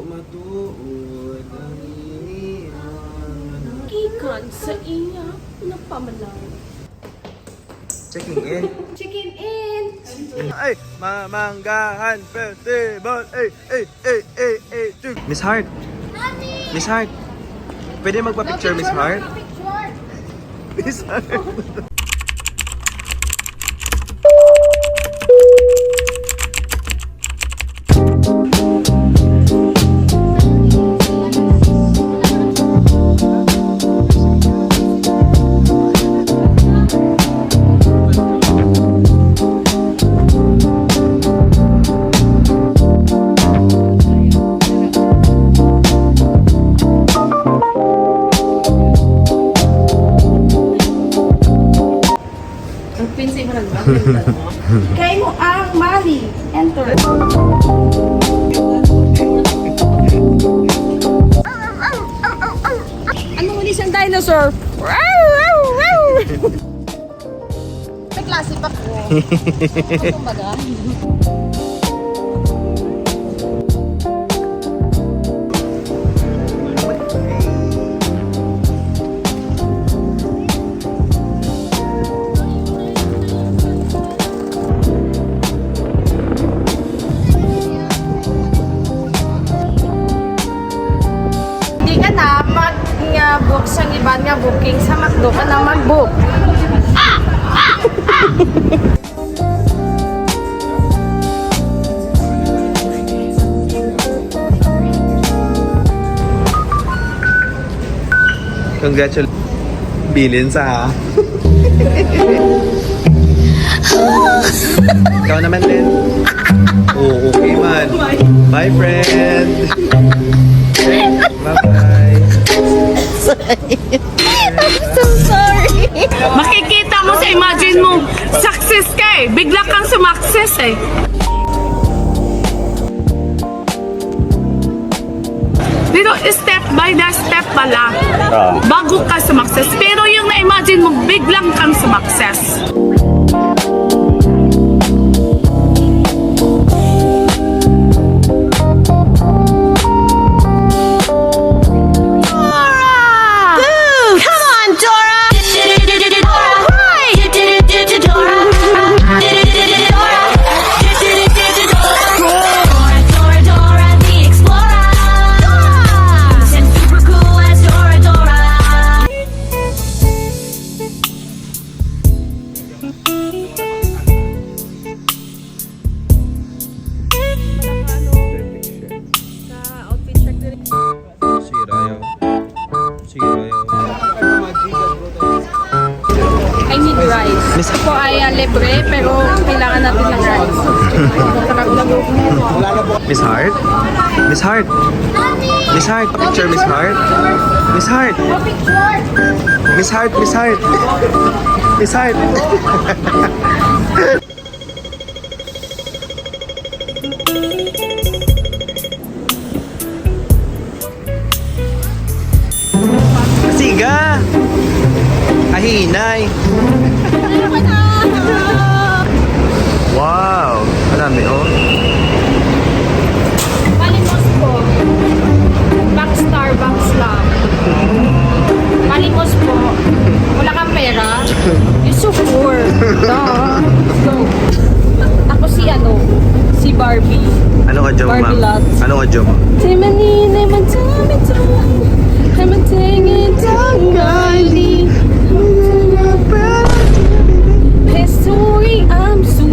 matuod ang iniyan. Ikan sa iya na pamalang. Checking in. Chicken in! Ay, Mamanggahan Festival. Miss Hart. Miss Hart. Pwede magpa-picture, Miss Hart? Miss Hart. Kay mo ang Mali. Enter. Anong ulit siyang dinosaur? May klase pa ko. Ano ba ga? Mag-book sa iban nga booking sa McDo ka na mag-book. Congratulations. Bilin sa Ikaw naman din. Oh, okay man. Bye, friend. Bye-bye. I'm so sorry. Makikita mo sa imagine mo, success ka eh. Bigla kang sumakses eh. Pero step by the step pala, bago ka sumakses. Pero yung na-imagine mo, biglang kang sumakses. I need rice. Miss- Ako ay libre pero kailangan natin ng rice. Miss Hart? Miss Hart? Miss Hart? Picture, Miss Hart? Miss Hart? Miss Hart? Miss Hart? Miss Hart? Siga! Ahinay! Wow! Marami oh. Malimos po. Starbucks lang. Malimos po. Wala kang pera. You're so poor. Duh. So, ako si si Barbie. Ano ka, Jom, Barbie ma'am? loves. Ano ka, Jom? History, I'm so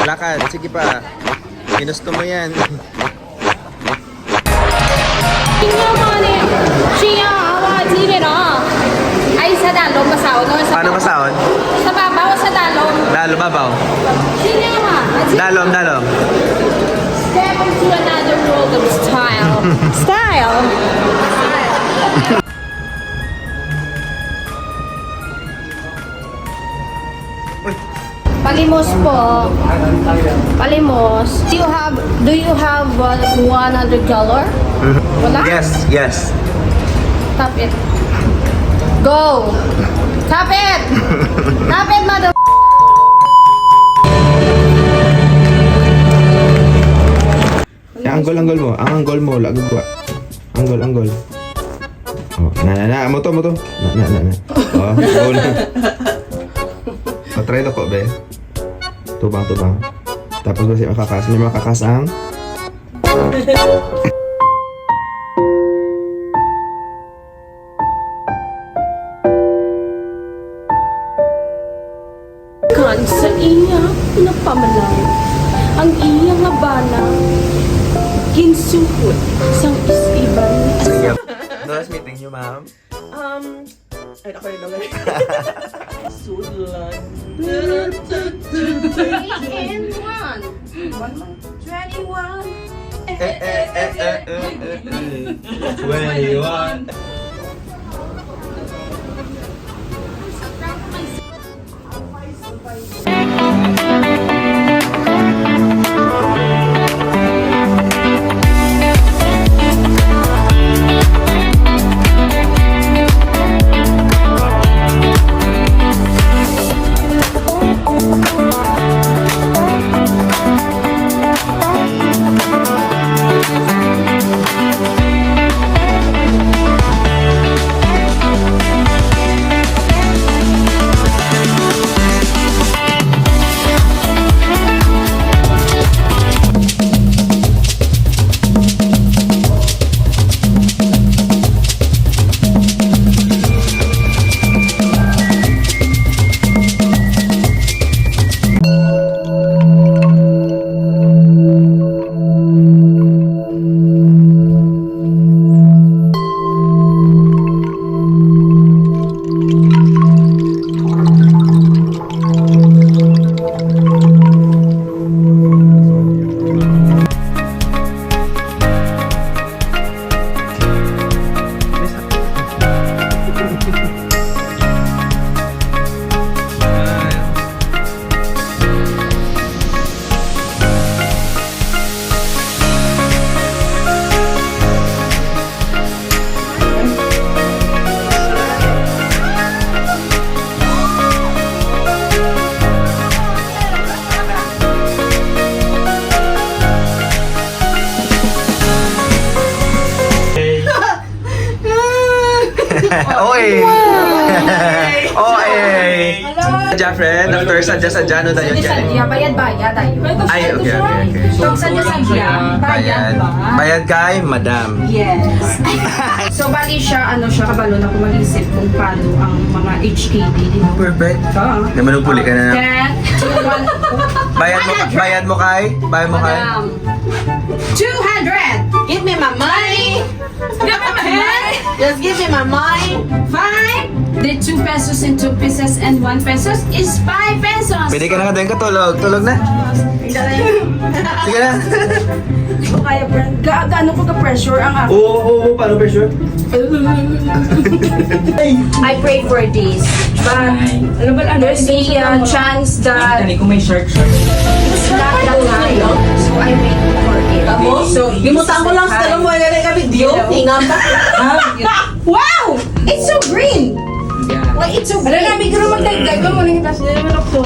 Lakad, sige pa. Ginusto mo yan. 신념만에 취향와 집에라. Ay, sa dalong basaw. No? Sa Paano masahod? Sa babaw, sa dalong. Dalo, babaw. Sinyama. Dalom, dalom. Step into another world of style. Style. Palimos po. Palimos. Do you have $100? Wala? Yes, yes. Tap it. Go. Tap it. Tap it, mother. Anggol mo. Ang anggol mo. Lagod ko. Anggol. Oh, na. Mo to. Na. Oh, go na. Oh, try to po, be. Tubang. Tapos ba siya makakas? May makakas ang... Kan sa iya napamalang ang iyang abana ginsuhot sang isiban ni asa. Nice meeting you, ma'am. Ay, ako rin naman. Sulan. 3 and 1. 21. 21. Oy! Oy! Jeffrey, after sadya no tayo dyan. Bayad ayo. Ay, okay. Pag sadya, bayad ba? Bayad kay Madam. Yes. So, bali siya, kabalo na kung mag-isip kung paano ang mga HKD. Perfect. Naman puli ka na. 10, 2, 1, Bayad mo kay? 200! Give me my money. Give me my money! Just give me my money. 5! The 2 pesos and 2 pesos and 1 pesos is 5 pesos! Pwede ka na din katulog. Tulog na. Sige na. Hindi ko kaya, friend. Gaano ko ka-pressure ang ako. Oo. Paano pressure? I pray for this. But there's a chance that Kung may shirt. it's not that high. So I wait for it. So, limutan ko lang sa talong mo na ka video. Tingam ba? Wow! It's so green! Yeah. Like, it's so green. Alam namin, kung magdagdag mo, nang itas nila, manok to.